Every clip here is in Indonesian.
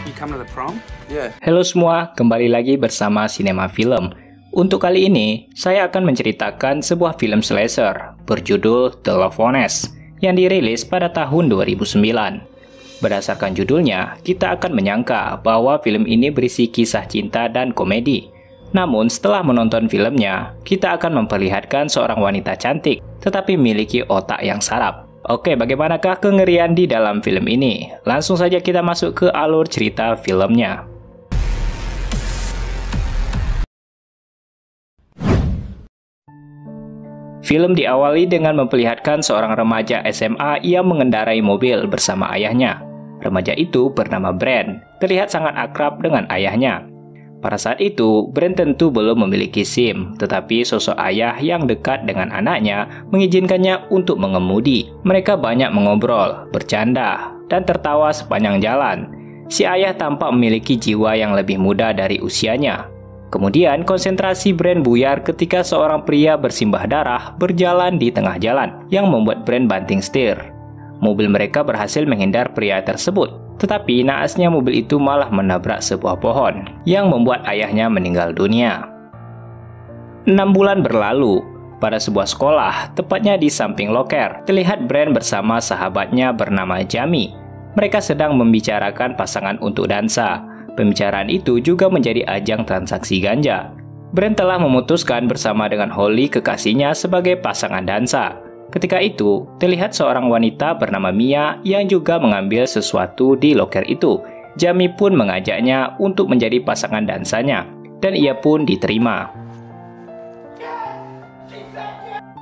You come to the prom? Yeah. Halo semua, kembali lagi bersama Sinema Film. Untuk kali ini, saya akan menceritakan sebuah film slasher berjudul The Loveless yang dirilis pada tahun 2009. Berdasarkan judulnya, kita akan menyangka bahwa film ini berisi kisah cinta dan komedi. Namun setelah menonton filmnya, kita akan memperlihatkan seorang wanita cantik tetapi memiliki otak yang sarap. Oke, bagaimanakah kengerian di dalam film ini? Langsung saja kita masuk ke alur cerita filmnya. Film diawali dengan memperlihatkan seorang remaja SMA yang mengendarai mobil bersama ayahnya. Remaja itu bernama Brent, terlihat sangat akrab dengan ayahnya. Pada saat itu, Brent tentu belum memiliki SIM, tetapi sosok ayah yang dekat dengan anaknya mengizinkannya untuk mengemudi. Mereka banyak mengobrol, bercanda, dan tertawa sepanjang jalan. Si ayah tampak memiliki jiwa yang lebih muda dari usianya. Kemudian, konsentrasi Brent buyar ketika seorang pria bersimbah darah berjalan di tengah jalan, yang membuat Brent banting setir. Mobil mereka berhasil menghindar pria tersebut. Tetapi naasnya mobil itu malah menabrak sebuah pohon yang membuat ayahnya meninggal dunia. 6 bulan berlalu, pada sebuah sekolah, tepatnya di samping loker, terlihat Brent bersama sahabatnya bernama Jamie. Mereka sedang membicarakan pasangan untuk dansa. Pembicaraan itu juga menjadi ajang transaksi ganja. Brent telah memutuskan bersama dengan Holly kekasihnya sebagai pasangan dansa. Ketika itu, terlihat seorang wanita bernama Mia yang juga mengambil sesuatu di loker itu. Jamie pun mengajaknya untuk menjadi pasangan dansanya, dan ia pun diterima.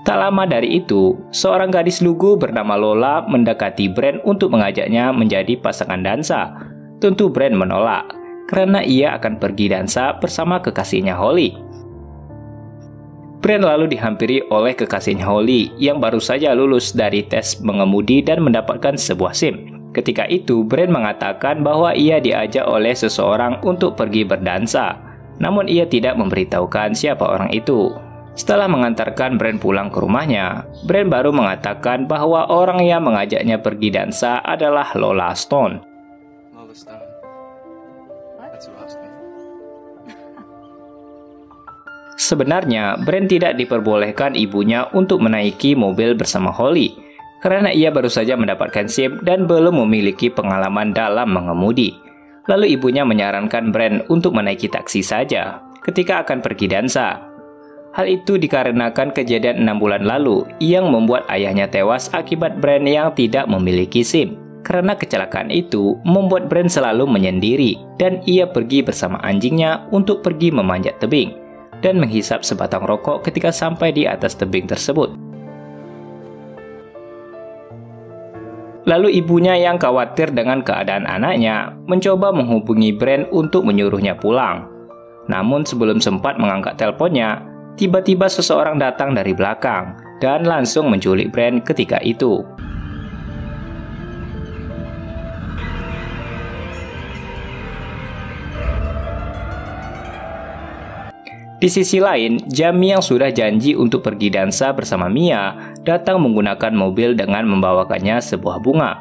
Tak lama dari itu, seorang gadis lugu bernama Lola mendekati Brent untuk mengajaknya menjadi pasangan dansa. Tentu Brent menolak, karena ia akan pergi dansa bersama kekasihnya Holly. Brent lalu dihampiri oleh kekasihnya Holly yang baru saja lulus dari tes mengemudi dan mendapatkan sebuah SIM. Ketika itu, Brent mengatakan bahwa ia diajak oleh seseorang untuk pergi berdansa. Namun ia tidak memberitahukan siapa orang itu. Setelah mengantarkan Brent pulang ke rumahnya, Brent baru mengatakan bahwa orang yang mengajaknya pergi dansa adalah Lola Stone. Lola Stone. That's who asked me. Sebenarnya, Brent tidak diperbolehkan ibunya untuk menaiki mobil bersama Holly, karena ia baru saja mendapatkan SIM dan belum memiliki pengalaman dalam mengemudi. Lalu ibunya menyarankan Brent untuk menaiki taksi saja ketika akan pergi dansa. Hal itu dikarenakan kejadian 6 bulan lalu yang membuat ayahnya tewas akibat Brent yang tidak memiliki SIM. Karena kecelakaan itu membuat Brent selalu menyendiri dan ia pergi bersama anjingnya untuk pergi memanjat tebing dan menghisap sebatang rokok ketika sampai di atas tebing tersebut. Lalu ibunya yang khawatir dengan keadaan anaknya mencoba menghubungi Brent untuk menyuruhnya pulang. Namun sebelum sempat mengangkat teleponnya, tiba-tiba seseorang datang dari belakang dan langsung menculik Brent ketika itu. Di sisi lain, Jamie yang sudah janji untuk pergi dansa bersama Mia datang menggunakan mobil dengan membawakannya sebuah bunga.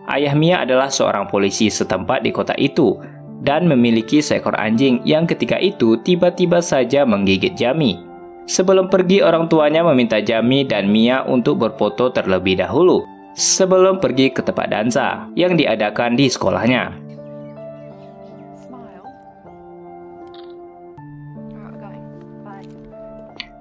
Ayah Mia adalah seorang polisi setempat di kota itu dan memiliki seekor anjing yang ketika itu tiba-tiba saja menggigit Jamie. Sebelum pergi, orang tuanya meminta Jamie dan Mia untuk berfoto terlebih dahulu sebelum pergi ke tempat dansa yang diadakan di sekolahnya.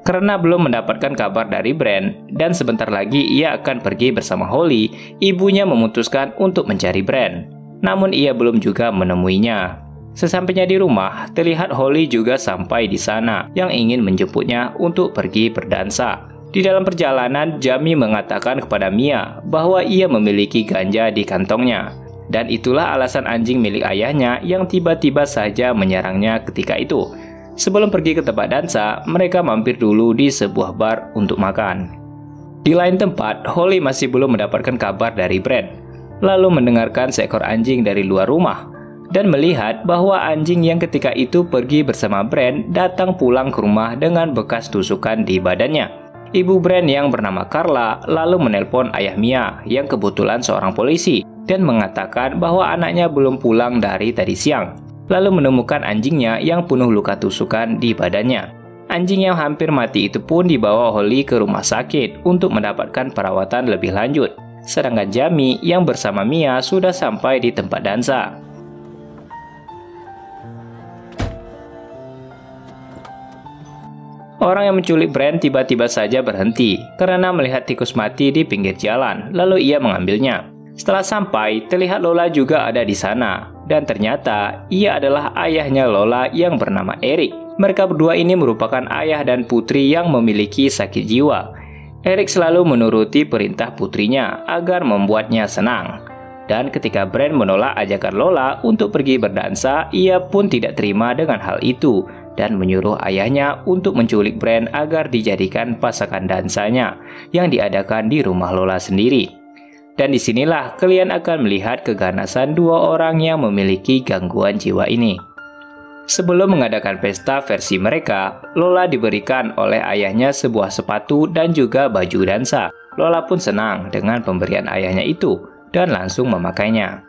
Karena belum mendapatkan kabar dari Brent dan sebentar lagi ia akan pergi bersama Holly, ibunya memutuskan untuk mencari Brent. Namun ia belum juga menemuinya. Sesampainya di rumah, terlihat Holly juga sampai di sana yang ingin menjemputnya untuk pergi berdansa. Di dalam perjalanan, Jamie mengatakan kepada Mia bahwa ia memiliki ganja di kantongnya. Dan itulah alasan anjing milik ayahnya yang tiba-tiba saja menyerangnya ketika itu. Sebelum pergi ke tempat dansa, mereka mampir dulu di sebuah bar untuk makan. Di lain tempat, Holly masih belum mendapatkan kabar dari Brent, lalu mendengarkan seekor anjing dari luar rumah, dan melihat bahwa anjing yang ketika itu pergi bersama Brent datang pulang ke rumah dengan bekas tusukan di badannya. Ibu Brent yang bernama Carla lalu menelpon ayah Mia yang kebetulan seorang polisi dan mengatakan bahwa anaknya belum pulang dari tadi siang, lalu menemukan anjingnya yang penuh luka tusukan di badannya. Anjing yang hampir mati itu pun dibawa Holly ke rumah sakit untuk mendapatkan perawatan lebih lanjut. Sedangkan Jamie yang bersama Mia sudah sampai di tempat dansa. Orang yang menculik Brand tiba-tiba saja berhenti karena melihat tikus mati di pinggir jalan, lalu ia mengambilnya. Setelah sampai, terlihat Lola juga ada di sana, dan ternyata ia adalah ayahnya Lola yang bernama Eric. Mereka berdua ini merupakan ayah dan putri yang memiliki sakit jiwa. Eric selalu menuruti perintah putrinya agar membuatnya senang. Dan ketika Brand menolak ajakan Lola untuk pergi berdansa, ia pun tidak terima dengan hal itu dan menyuruh ayahnya untuk menculik Brand agar dijadikan pasangan dansanya yang diadakan di rumah Lola sendiri. Dan disinilah kalian akan melihat keganasan dua orang yang memiliki gangguan jiwa ini. Sebelum mengadakan pesta versi mereka, Lola diberikan oleh ayahnya sebuah sepatu dan juga baju dansa. Lola pun senang dengan pemberian ayahnya itu dan langsung memakainya.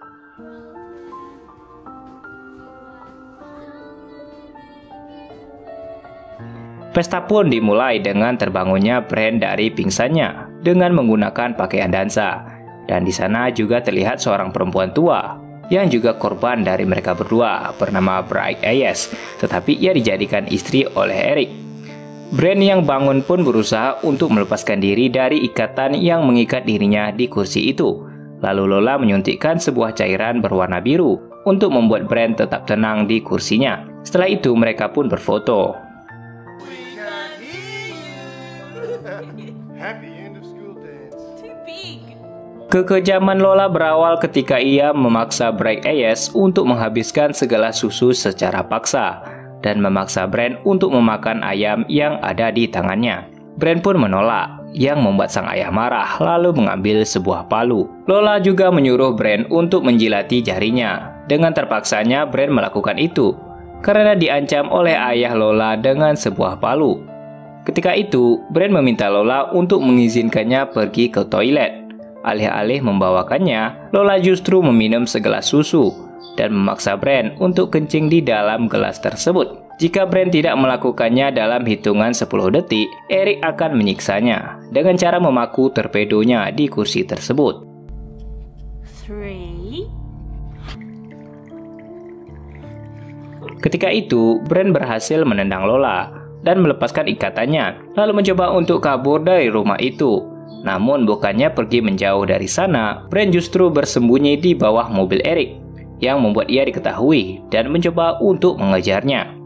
Pesta pun dimulai dengan terbangunnya Brand dari pingsannya dengan menggunakan pakaian dansa. Dan di sana juga terlihat seorang perempuan tua yang juga korban dari mereka berdua bernama Bright Ayes, tetapi ia dijadikan istri oleh Eric. Brand yang bangun pun berusaha untuk melepaskan diri dari ikatan yang mengikat dirinya di kursi itu. Lalu Lola menyuntikkan sebuah cairan berwarna biru untuk membuat Brand tetap tenang di kursinya. Setelah itu mereka pun berfoto. Kekejaman Lola berawal ketika ia memaksa Bright Ayes untuk menghabiskan segala susu secara paksa dan memaksa Brand untuk memakan ayam yang ada di tangannya. Brand pun menolak, yang membuat sang ayah marah lalu mengambil sebuah palu. Lola juga menyuruh Brand untuk menjilati jarinya. Dengan terpaksanya Brand melakukan itu karena diancam oleh ayah Lola dengan sebuah palu. Ketika itu, Brand meminta Lola untuk mengizinkannya pergi ke toilet. Alih-alih membawakannya, Lola justru meminum segelas susu dan memaksa Brand untuk kencing di dalam gelas tersebut. Jika Brand tidak melakukannya dalam hitungan 10 detik, Eric akan menyiksanya dengan cara memaku torpedonya di kursi tersebut. 3. Ketika itu, Brand berhasil menendang Lola dan melepaskan ikatannya, lalu mencoba untuk kabur dari rumah itu. Namun bukannya pergi menjauh dari sana, Brand justru bersembunyi di bawah mobil Eric, yang membuat ia diketahui dan mencoba untuk mengejarnya.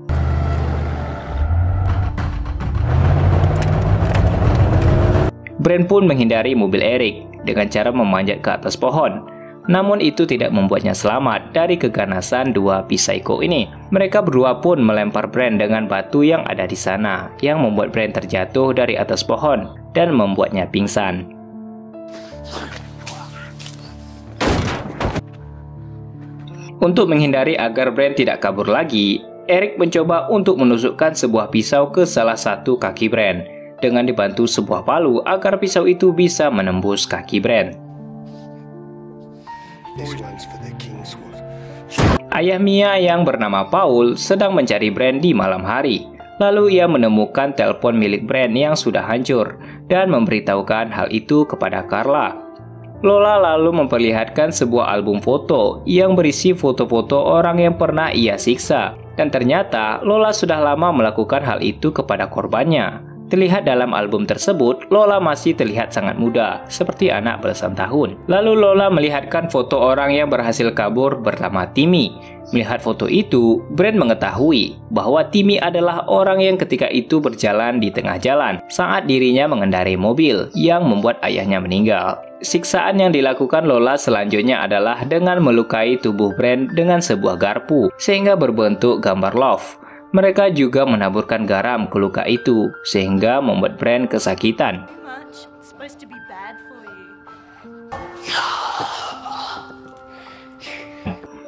Brand pun menghindari mobil Eric dengan cara memanjat ke atas pohon. Namun itu tidak membuatnya selamat dari keganasan dua psikopat ini. Mereka berdua pun melempar Brand dengan batu yang ada di sana, yang membuat Brand terjatuh dari atas pohon dan membuatnya pingsan. Untuk menghindari agar Brand tidak kabur lagi, Eric mencoba untuk menusukkan sebuah pisau ke salah satu kaki Brand dengan dibantu sebuah palu agar pisau itu bisa menembus kaki Brand. Ayah Mia yang bernama Paul sedang mencari Brand di malam hari. Lalu ia menemukan telepon milik Brand yang sudah hancur dan memberitahukan hal itu kepada Carla. Lola lalu memperlihatkan sebuah album foto yang berisi foto-foto orang yang pernah ia siksa. Dan ternyata Lola sudah lama melakukan hal itu kepada korbannya. Terlihat dalam album tersebut, Lola masih terlihat sangat muda, seperti anak belasan tahun. Lalu Lola melihatkan foto orang yang berhasil kabur bernama Timmy. Melihat foto itu, Brand mengetahui bahwa Timmy adalah orang yang ketika itu berjalan di tengah jalan saat dirinya mengendarai mobil yang membuat ayahnya meninggal. Siksaan yang dilakukan Lola selanjutnya adalah dengan melukai tubuh Brand dengan sebuah garpu sehingga berbentuk gambar love. Mereka juga menaburkan garam ke luka itu sehingga membuat Brand kesakitan.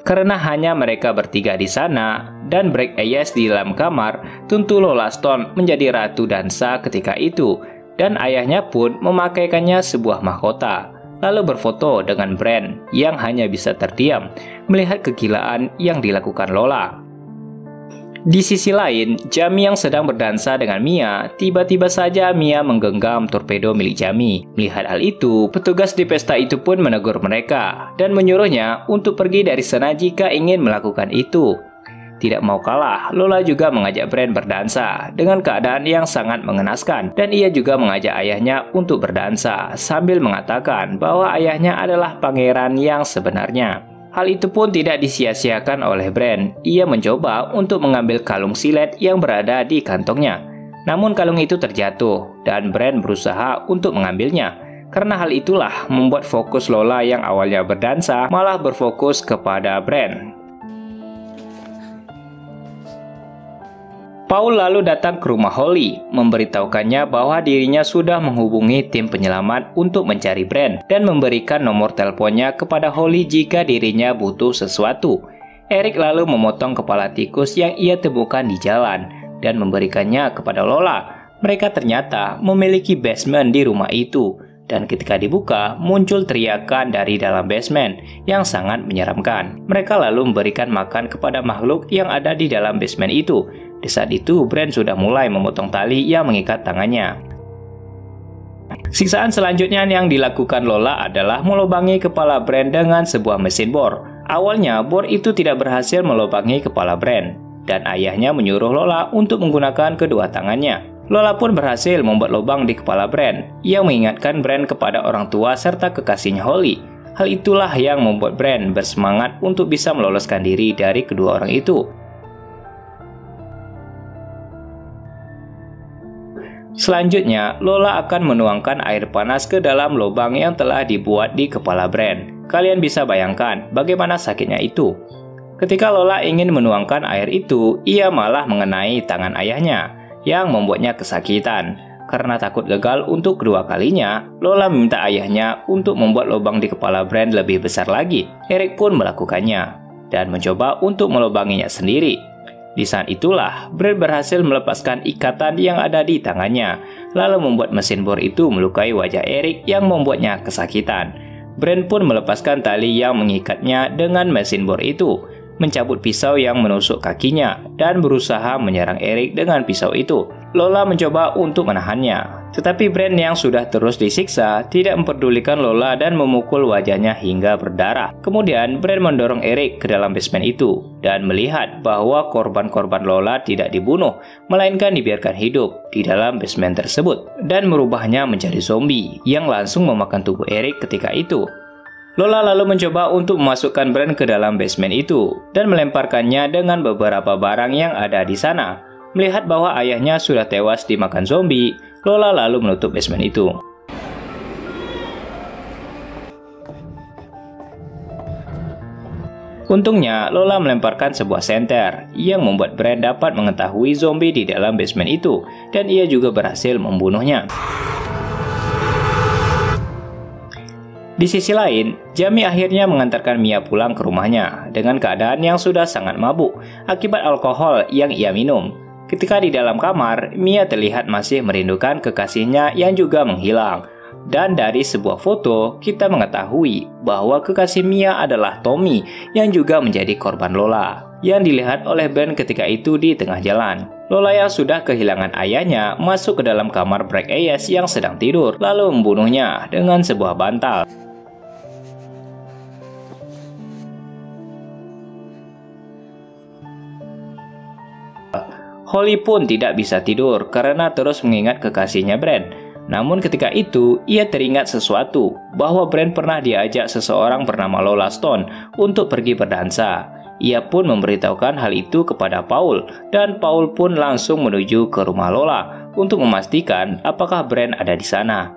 Karena hanya mereka bertiga di sana dan Bright Ayes di dalam kamar, tentu Lola Stone menjadi ratu dansa ketika itu dan ayahnya pun memakaikannya sebuah mahkota. lalu berfoto dengan Brand yang hanya bisa terdiam melihat kegilaan yang dilakukan Lola. Di sisi lain, Jamie yang sedang berdansa dengan Mia, tiba-tiba saja Mia menggenggam torpedo milik Jamie. Melihat hal itu, petugas di pesta itu pun menegur mereka dan menyuruhnya untuk pergi dari sana jika ingin melakukan itu. Tidak mau kalah, Lola juga mengajak Brand berdansa dengan keadaan yang sangat mengenaskan, dan ia juga mengajak ayahnya untuk berdansa sambil mengatakan bahwa ayahnya adalah pangeran yang sebenarnya. Hal itu pun tidak disia-siakan oleh Brand. Ia mencoba untuk mengambil kalung silet yang berada di kantongnya. Namun kalung itu terjatuh dan Brand berusaha untuk mengambilnya. Karena hal itulah membuat fokus Lola yang awalnya berdansa malah berfokus kepada Brand. Paul lalu datang ke rumah Holly, memberitahukannya bahwa dirinya sudah menghubungi tim penyelamat untuk mencari Brand dan memberikan nomor teleponnya kepada Holly jika dirinya butuh sesuatu. Eric lalu memotong kepala tikus yang ia temukan di jalan dan memberikannya kepada Lola. Mereka ternyata memiliki basement di rumah itu, dan ketika dibuka muncul teriakan dari dalam basement yang sangat menyeramkan. Mereka lalu memberikan makan kepada makhluk yang ada di dalam basement itu. Di saat itu, Brand sudah mulai memotong tali yang mengikat tangannya. Siksaan selanjutnya yang dilakukan Lola adalah melubangi kepala Brand dengan sebuah mesin bor. Awalnya, bor itu tidak berhasil melubangi kepala Brand, dan ayahnya menyuruh Lola untuk menggunakan kedua tangannya. Lola pun berhasil membuat lubang di kepala Brand, yang mengingatkan Brand kepada orang tua serta kekasihnya Holly. Hal itulah yang membuat Brand bersemangat untuk bisa meloloskan diri dari kedua orang itu. Selanjutnya, Lola akan menuangkan air panas ke dalam lubang yang telah dibuat di kepala Brand. Kalian bisa bayangkan bagaimana sakitnya itu. Ketika Lola ingin menuangkan air itu, ia malah mengenai tangan ayahnya, yang membuatnya kesakitan. Karena takut gagal untuk kedua kalinya, Lola meminta ayahnya untuk membuat lubang di kepala Brand lebih besar lagi. Eric pun melakukannya, dan mencoba untuk melubanginya sendiri. Di saat itulah, Brand berhasil melepaskan ikatan yang ada di tangannya, lalu membuat mesin bor itu melukai wajah Eric yang membuatnya kesakitan. Brand pun melepaskan tali yang mengikatnya dengan mesin bor itu, mencabut pisau yang menusuk kakinya, dan berusaha menyerang Eric dengan pisau itu. Lola mencoba untuk menahannya, tetapi Brand yang sudah terus disiksa tidak memperdulikan Lola dan memukul wajahnya hingga berdarah. Kemudian Brand mendorong Eric ke dalam basement itu dan melihat bahwa korban-korban Lola tidak dibunuh, melainkan dibiarkan hidup di dalam basement tersebut dan merubahnya menjadi zombie yang langsung memakan tubuh Eric ketika itu. Lola lalu mencoba untuk memasukkan Brand ke dalam basement itu dan melemparkannya dengan beberapa barang yang ada di sana. Melihat bahwa ayahnya sudah tewas dimakan zombie, Lola lalu menutup basement itu. Untungnya, Lola melemparkan sebuah senter yang membuat Brand dapat mengetahui zombie di dalam basement itu, dan ia juga berhasil membunuhnya. Di sisi lain, Jamie akhirnya mengantarkan Mia pulang ke rumahnya dengan keadaan yang sudah sangat mabuk akibat alkohol yang ia minum. Ketika di dalam kamar, Mia terlihat masih merindukan kekasihnya yang juga menghilang. Dan dari sebuah foto, kita mengetahui bahwa kekasih Mia adalah Tommy yang juga menjadi korban Lola, yang dilihat oleh Ben ketika itu di tengah jalan. Lola yang sudah kehilangan ayahnya masuk ke dalam kamar Brad Ayes yang sedang tidur, lalu membunuhnya dengan sebuah bantal. Holly pun tidak bisa tidur karena terus mengingat kekasihnya Brand. Namun ketika itu, ia teringat sesuatu, bahwa Brand pernah diajak seseorang bernama Lola Stone untuk pergi berdansa. Ia pun memberitahukan hal itu kepada Paul, dan Paul pun langsung menuju ke rumah Lola untuk memastikan apakah Brand ada di sana.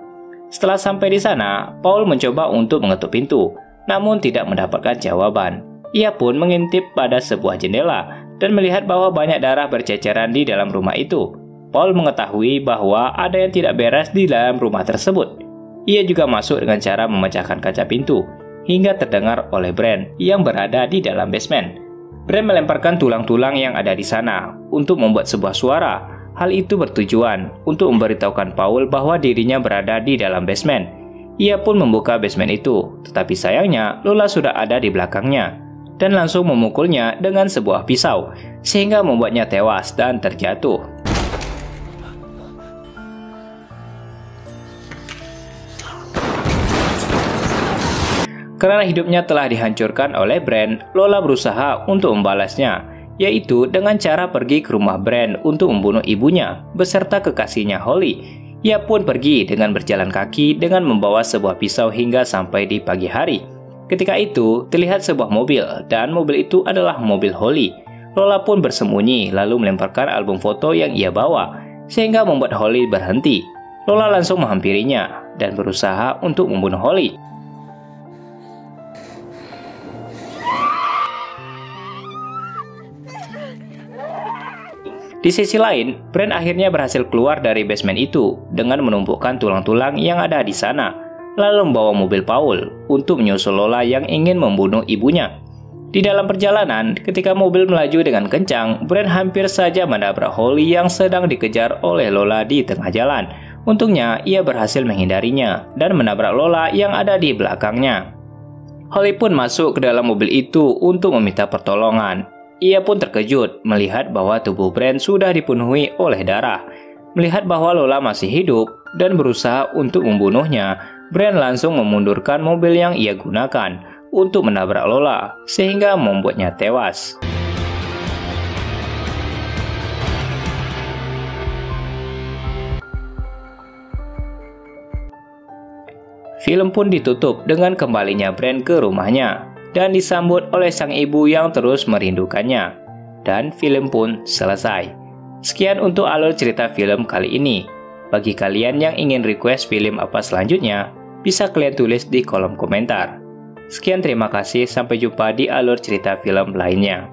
Setelah sampai di sana, Paul mencoba untuk mengetuk pintu, namun tidak mendapatkan jawaban. Ia pun mengintip pada sebuah jendela dan melihat bahwa banyak darah berceceran di dalam rumah itu. Paul mengetahui bahwa ada yang tidak beres di dalam rumah tersebut. Ia juga masuk dengan cara memecahkan kaca pintu, hingga terdengar oleh Brand yang berada di dalam basement. Brand melemparkan tulang-tulang yang ada di sana untuk membuat sebuah suara. Hal itu bertujuan untuk memberitahukan Paul bahwa dirinya berada di dalam basement. Ia pun membuka basement itu, tetapi sayangnya Lola sudah ada di belakangnya dan langsung memukulnya dengan sebuah pisau, sehingga membuatnya tewas dan terjatuh. Karena hidupnya telah dihancurkan oleh Brand, Lola berusaha untuk membalasnya, yaitu dengan cara pergi ke rumah Brand untuk membunuh ibunya beserta kekasihnya Holly. Ia pun pergi dengan berjalan kaki dengan membawa sebuah pisau hingga sampai di pagi hari. Ketika itu, terlihat sebuah mobil, dan mobil itu adalah mobil Holly. Lola pun bersembunyi lalu melemparkan album foto yang ia bawa, sehingga membuat Holly berhenti. Lola langsung menghampirinya dan berusaha untuk membunuh Holly. Di sisi lain, Brand akhirnya berhasil keluar dari basement itu dengan menumpukan tulang-tulang yang ada di sana, lalu membawa mobil Paul untuk menyusul Lola yang ingin membunuh ibunya. Di dalam perjalanan, ketika mobil melaju dengan kencang, Brand hampir saja menabrak Holly yang sedang dikejar oleh Lola di tengah jalan. Untungnya, ia berhasil menghindarinya dan menabrak Lola yang ada di belakangnya. Holly pun masuk ke dalam mobil itu untuk meminta pertolongan. Ia pun terkejut melihat bahwa tubuh Brand sudah dipenuhi oleh darah. Melihat bahwa Lola masih hidup dan berusaha untuk membunuhnya, Brand langsung memundurkan mobil yang ia gunakan untuk menabrak Lola, sehingga membuatnya tewas. Film pun ditutup dengan kembalinya Brand ke rumahnya dan disambut oleh sang ibu yang terus merindukannya. Dan film pun selesai. Sekian untuk alur cerita film kali ini. Bagi kalian yang ingin request film apa selanjutnya, bisa kalian tulis di kolom komentar. Sekian, terima kasih, sampai jumpa di alur cerita film lainnya.